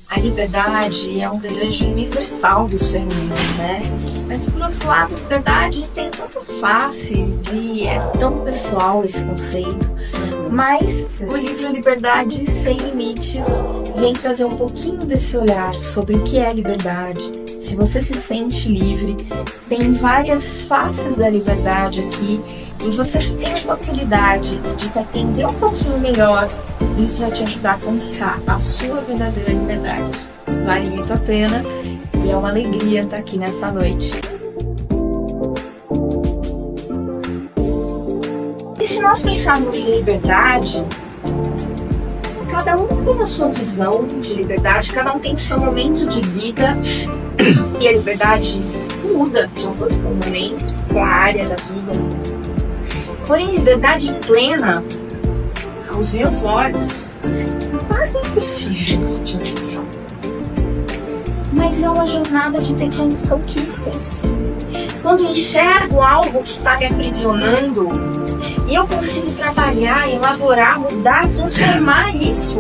a liberdade é um desejo universal do ser humano, né? Mas, por outro lado, a liberdade tem tantas faces e é tão pessoal esse conceito. Mas o livro Liberdade Sem Limites vem trazer um pouquinho desse olhar sobre o que é liberdade, se você se sente livre. Tem várias faces da liberdade aqui e você tem a oportunidade de entender um pouquinho melhor. Isso vai te ajudar a conquistar a sua verdadeira liberdade. Vale muito a pena e é uma alegria estar aqui nessa noite. E se nós pensarmos em liberdade, cada um tem a sua visão de liberdade, cada um tem o seu momento de vida e a liberdade muda de acordo com o momento, com a área da vida. Porém, liberdade plena, aos meus olhos, é quase impossível de alcançar. Mas é uma jornada de pequenas conquistas. Quando enxergo algo que está me aprisionando e eu consigo trabalhar, elaborar, mudar, transformar isso,